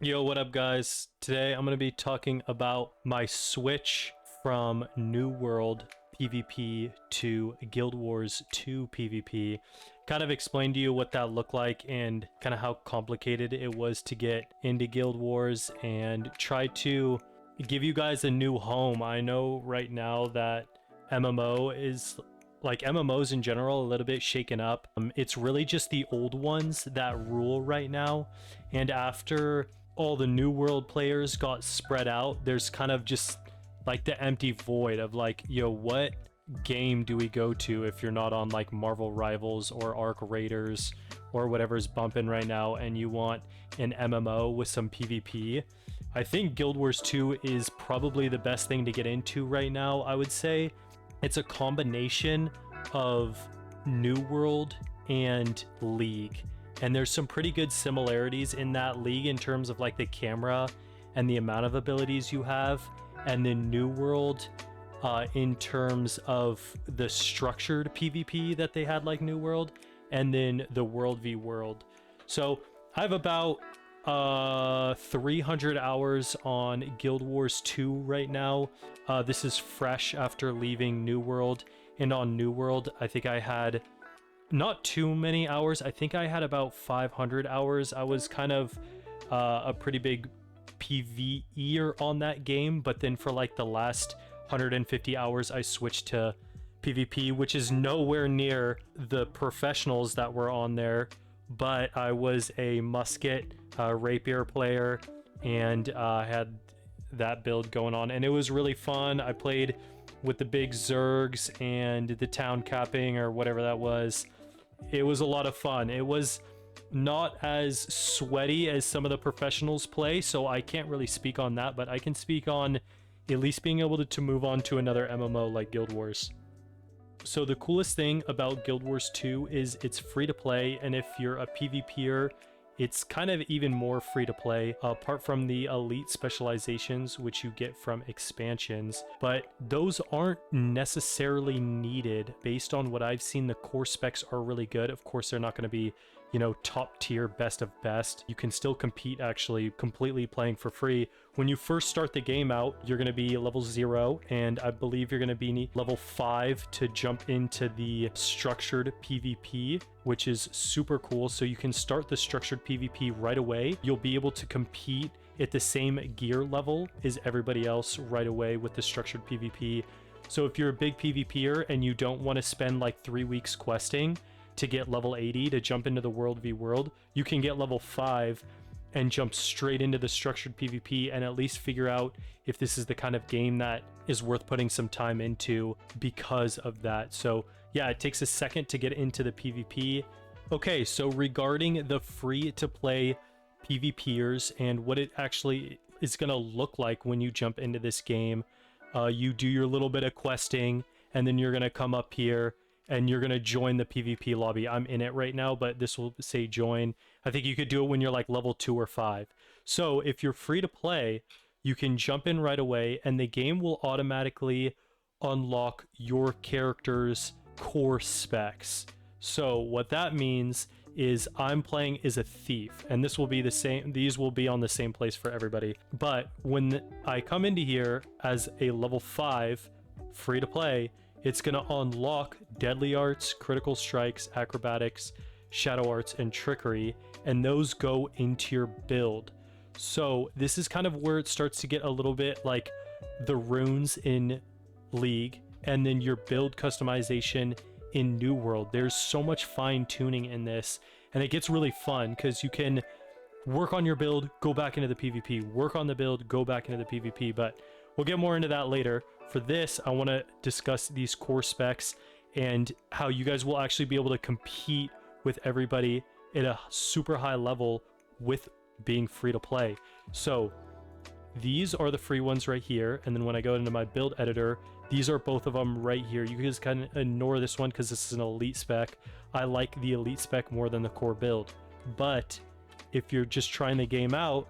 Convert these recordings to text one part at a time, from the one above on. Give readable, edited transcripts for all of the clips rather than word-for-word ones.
Yo, what up, guys? Today I'm going to be talking about my switch from New World PvP to Guild Wars 2 PvP. Kind of explain to you what that looked like and kind of how complicated it was to get into Guild Wars and try to give you guys a new home. I know right now that MMO is like MMOs in general a little bit shaken up. It's really just the old ones that rule right now, and after all the new world players got spread out, there's kind of just like the empty void of like, yo, what game do we go to if you're not on like Marvel Rivals or Arc Raiders or whatever's bumping right now and you want an MMO with some PvP? I think Guild Wars 2 is probably the best thing to get into right now. I would say it's a combination of New World and League, and there's some pretty good similarities in that League in terms of like the camera and the amount of abilities you have, and then New World in terms of the structured PvP that they had like New World, and then the World v World. So I have about 300 hours on Guild Wars 2 right now. This is fresh after leaving New World, and on New World I think I had not too many hours. I think I had about 500 hours. I was kind of a pretty big PvEer on that game, but then for like the last 150 hours I switched to PvP, which is nowhere near the professionals that were on there, but I was a musket rapier player and had that build going on, and it was really fun. I played with the big Zergs and the town capping or whatever that was. It was a lot of fun. It was not as sweaty as some of the professionals play, so I can't really speak on that, but I can speak on at least being able to move on to another MMO like Guild Wars. So the coolest thing about Guild Wars 2 is it's free to play, and if you're a PvPer, it's kind of even more free to play, apart from the elite specializations which you get from expansions, but those aren't necessarily needed. Based on what I've seen, the core specs are really good. Of course, they're not going to be, you know, top tier best of best. You can still compete actually completely playing for free. When you first start the game out, you're going to be level 0, and I believe you're going to be level 5 to jump into the structured PvP, which is super cool. So you can start the structured PvP right away. You'll be able to compete at the same gear level as everybody else right away with the structured PvP. So if you're a big PvPer and you don't want to spend like 3 weeks questing to get level 80 to jump into the World v World, you can get level 5 and jump straight into the structured PvP and at least figure out if this is the kind of game that is worth putting some time into because of that. So yeah, it takes a second to get into the PvP. Okay, so regarding the free to play PvPers and what it actually is going to look like when you jump into this game, you do your little bit of questing, and then you're going to come up here and you're going to join the PvP lobby. I'm in it right now, but this will say join. I think you could do it when you're like level 2 or 5. So if you're free to play, you can jump in right away, and the game will automatically unlock your character's core specs. So what that means is I'm playing as a thief, and this will be the same. These will be on the same place for everybody. But when I come into here as a level 5 free to play, it's going to unlock Deadly Arts, Critical Strikes, Acrobatics, Shadow Arts, and Trickery, and those go into your build. So this is kind of where it starts to get a little bit like the runes in League, and then your build customization in New World. There's so much fine tuning in this, and it gets really fun because you can work on your build, go back into the PvP, work on the build, go back into the PvP, but we'll get more into that later. For this, I want to discuss these core specs and how you guys will actually be able to compete with everybody at a super high level with being free to play. So these are the free ones right here, and then when I go into my build editor, these are both of them right here. You can just kind of ignore this one because this is an elite spec. I like the elite spec more than the core build. But if you're just trying the game out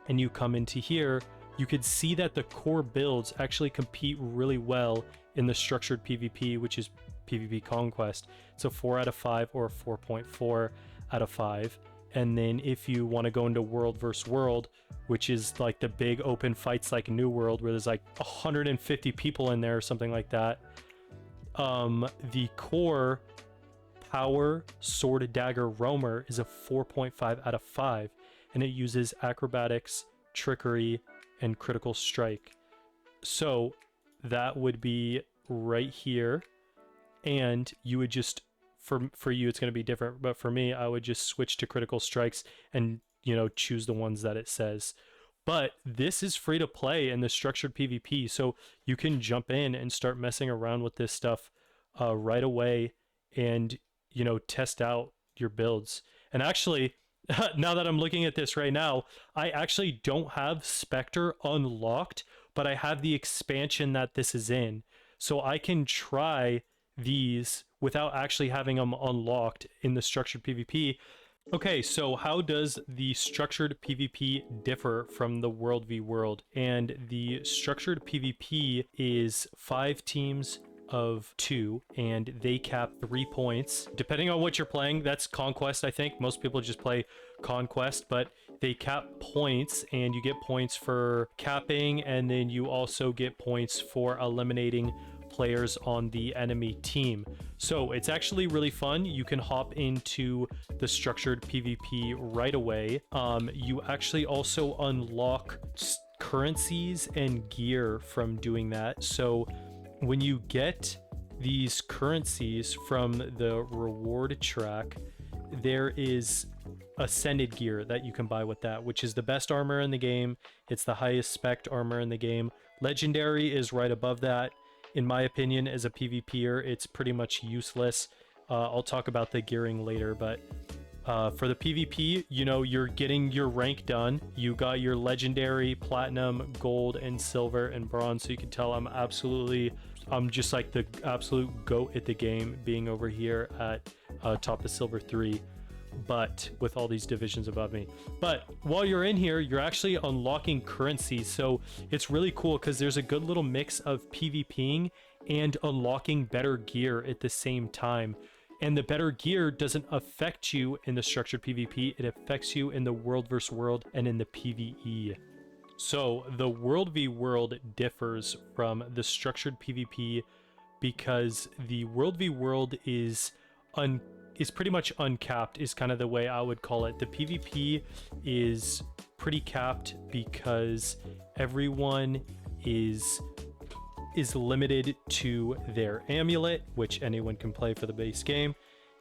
and you come into here, you could see that the core builds actually compete really well in the structured PvP, which is PvP Conquest. It's a 4 out of 5 or a 4.4 out of 5. And then if you want to go into world versus world, which is like the big open fights like New World, where there's like 150 people in there or something like that, the core power sword dagger roamer is a 4.5 out of 5, and it uses acrobatics, trickery, and critical strike. So that would be right here, and you would just, for you it's going to be different, but for me I would just switch to critical strikes and, you know, choose the ones that it says. But this is free to play in the structured PvP, so you can jump in and start messing around with this stuff right away, and, you know, test out your builds. And actually, now that I'm looking at this right now, I actually don't have Spectre unlocked, but I have the expansion that this is in, so I can try these without actually having them unlocked in the structured PvP. Okay, so how does the structured PvP differ from the World v World? And the structured PvP is 5 teams of 2, and they cap 3 points. Depending on what you're playing, that's Conquest, I think. Most people just play Conquest, but they cap points, and you get points for capping, and then you also get points for eliminating players on the enemy team. So it's actually really fun. You can hop into the structured PvP right away. You actually also unlock currencies and gear from doing that. So when you get these currencies from the reward track, there is ascended gear that you can buy with that, which is the best armor in the game. It's the highest spec armor in the game. Legendary is right above that. In my opinion, as a PvPer, it's pretty much useless. I'll talk about the gearing later, but for the PvP, you know, you're getting your rank done. You got your legendary, platinum, gold, and silver, and bronze, so you can tell I'm just like the absolute GOAT at the game, being over here at top of silver 3, but with all these divisions above me. But while you're in here, you're actually unlocking currency, so it's really cool because there's a good little mix of PvPing and unlocking better gear at the same time. And the better gear doesn't affect you in the structured PvP, it affects you in the world versus world and in the PvE. So the World v World differs from the structured PvP because the World v World is pretty much uncapped, is kind of the way I would call it. The PvP is pretty capped because everyone is limited to their amulet, which anyone can play for the base game.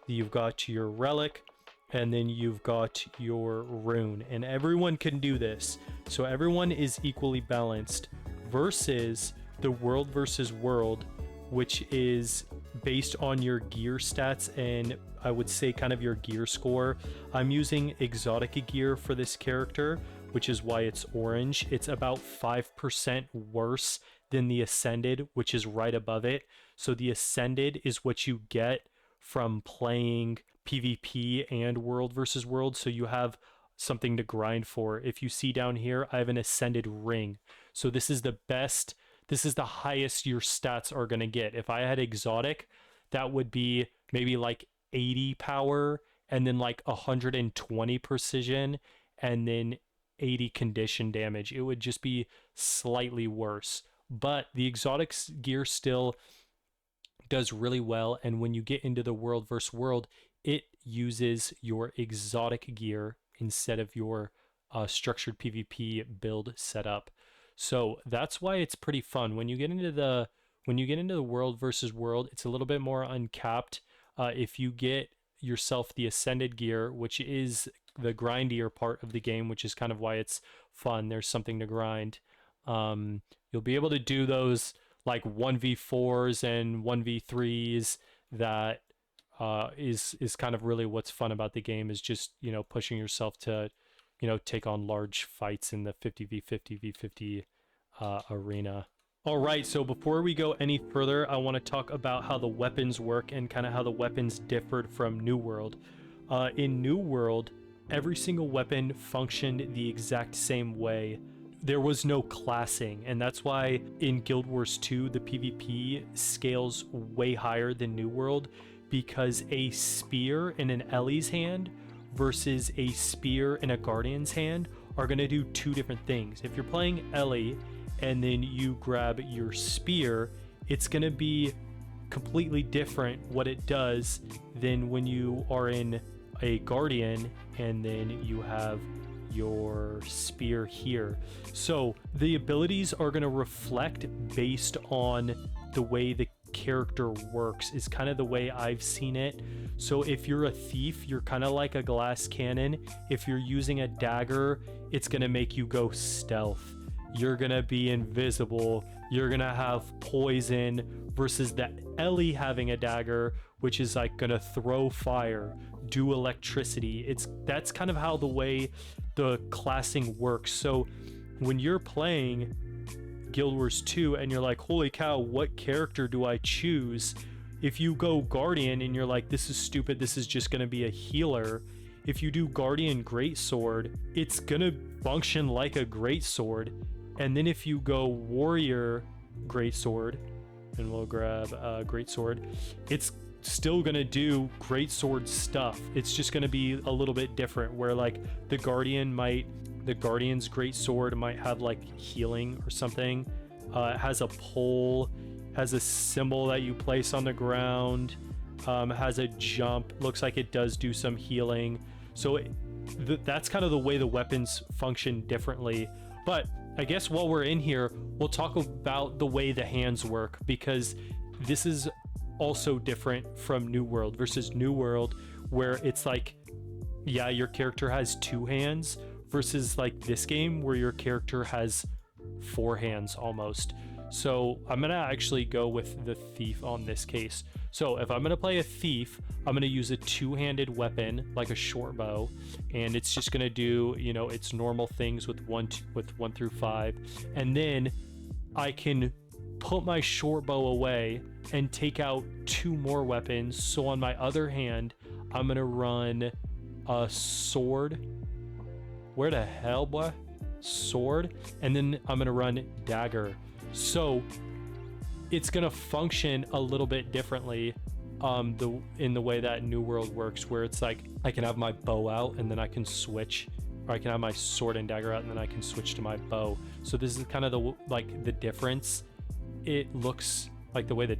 You've got your relic, and then you've got your rune, and everyone can do this, so everyone is equally balanced, versus the world versus world, which is based on your gear stats and I would say kind of your gear score. I'm using exotic gear for this character, which is why it's orange. It's about 5% worse than the ascended, which is right above it. So the ascended is what you get from playing PvP and world versus world, so you have something to grind for. If you see down here, I have an ascended ring, so this is the best, this is the highest your stats are going to get. If I had exotic, that would be maybe like 80 power and then like 120 precision and then 80 condition damage. It would just be slightly worse, but the exotics gear still does really well. And when you get into the world versus world, it uses your exotic gear instead of your structured PvP build setup. So that's why it's pretty fun. When you get into the world versus world, it's a little bit more uncapped. If you get yourself the ascended gear, which is the grindier part of the game, which is kind of why it's fun, there's something to grind. You'll be able to do those like 1v4s and 1v3s. That is kind of really what's fun about the game, is just, you know, pushing yourself to, you know, take on large fights in the 50v50 arena. All right, so before we go any further, I want to talk about how the weapons work and kind of how the weapons differed from New World. In New World, every single weapon functioned the exact same way. There was no classing, and that's why in Guild Wars 2 the PvP scales way higher than New World, because a spear in an Ellie's hand versus a spear in a guardian's hand are going to do two different things. If you're playing Ellie and then you grab your spear, it's going to be completely different what it does than when you are in a guardian and then you have your spear here. So the abilities are going to reflect based on the way the character works, is kind of the way I've seen it. So if you're a thief, you're kind of like a glass cannon. If you're using a dagger, it's going to make you go stealth. You're going to be invisible. You're going to have poison versus the Ellie having a dagger, which is like going to throw fire, do electricity. That's kind of how the way the classing works. So when you're playing Guild Wars 2 and you're like, holy cow, what character do I choose? If you go Guardian and you're like, this is stupid, this is just going to be a healer. If you do Guardian Greatsword, it's going to function like a Greatsword. And then if you go Warrior Greatsword, and we'll grab Greatsword, it's still going to do Greatsword stuff. It's just going to be a little bit different, where like the Guardian's Greatsword might have like healing or something. It has a pole, has a symbol that you place on the ground, has a jump, looks like it does do some healing. So that's kind of the way the weapons function differently. But I guess while we're in here, we'll talk about the way the hands work, because this is also different from New World versus New World, where it's like, yeah, your character has 2 hands versus like this game where your character has 4 hands almost. So I'm gonna actually go with the thief on this case. So if I'm gonna play a thief, I'm gonna use a 2-handed weapon like a short bow, and it's just gonna do, you know, its normal things with 1 through 5, and then I can put my short bow away and take out 2 more weapons. So on my other hand, I'm gonna run a sword. Where the hell, boy? Sword. And then I'm gonna run dagger. So it's gonna function a little bit differently in the way that New World works, where it's like I can have my bow out and then I can switch, or I can have my sword and dagger out and then I can switch to my bow. So this is kind of the difference. It looks like the way that,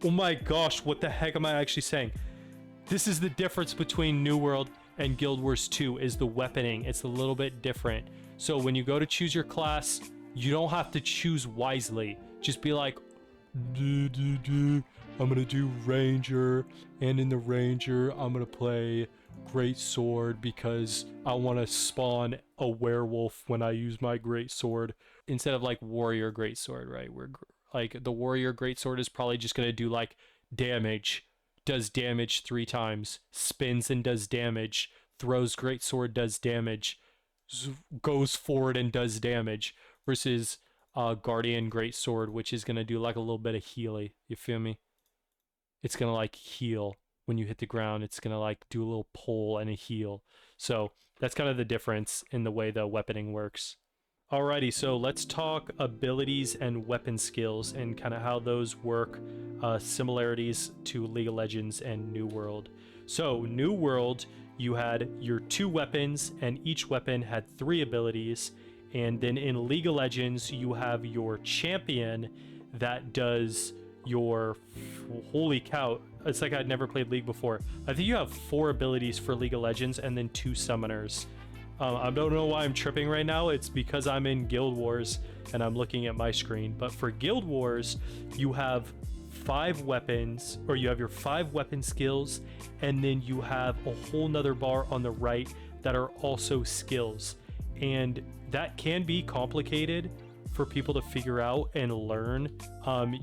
oh my gosh, what the heck am I actually saying? This is the difference between New World and Guild Wars 2, is the weaponing. It's a little bit different. So when you go to choose your class, you don't have to choose wisely. Just be like, I'm gonna do Ranger, and in the Ranger I'm gonna play Greatsword because I want to spawn a werewolf when I use my Greatsword, instead of like Warrior Greatsword, right? Where like the Warrior Greatsword is probably just gonna do like damage, does damage 3 times, spins and does damage, throws Greatsword, does damage, goes forward and does damage, versus Guardian Greatsword, which is gonna do like a little bit of healy. You feel me? It's gonna like heal when you hit the ground. It's gonna like do a little pull and a heal. So that's kind of the difference in the way the weaponing works. Alrighty, so let's talk abilities and weapon skills and kind of how those work, similarities to League of Legends and New World. So New World, you had your 2 weapons and each weapon had 3 abilities. And then in League of Legends, you have your champion that does your, holy cow, it's like I'd never played League before. I think you have 4 abilities for League of Legends and then 2 summoners. I don't know why I'm tripping right now. It's because I'm in Guild Wars and I'm looking at my screen. But for Guild Wars, you have 5 weapons, or you have your 5 weapon skills, and then you have a whole nother bar on the right that are also skills. And that can be complicated for people to figure out and learn.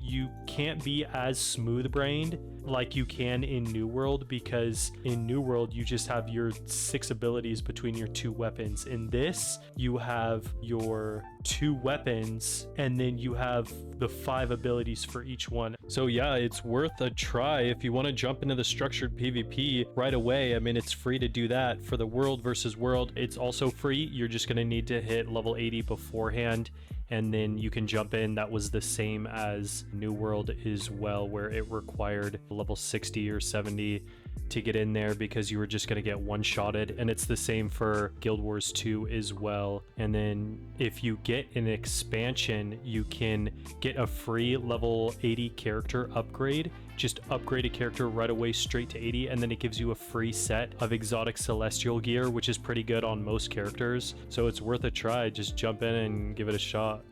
You can't be as smooth-brained like you can in New World, because in New World you just have your 6 abilities between your 2 weapons. In this, you have your 2 weapons and then you have the 5 abilities for each one. So yeah, it's worth a try if you want to jump into the structured PvP right away. I mean, it's free to do that. For the World versus World, it's also free. You're just going to need to hit level 80 beforehand, and then you can jump in. That was the same as New World as well, where it required level 60 or 70 to get in there because you were just going to get one-shotted, and it's the same for Guild Wars 2 as well. And then if you get an expansion, you can get a free level 80 character upgrade. Just upgrade a character right away straight to 80, and then it gives you a free set of exotic celestial gear, which is pretty good on most characters, so it's worth a try. Just jump in and give it a shot.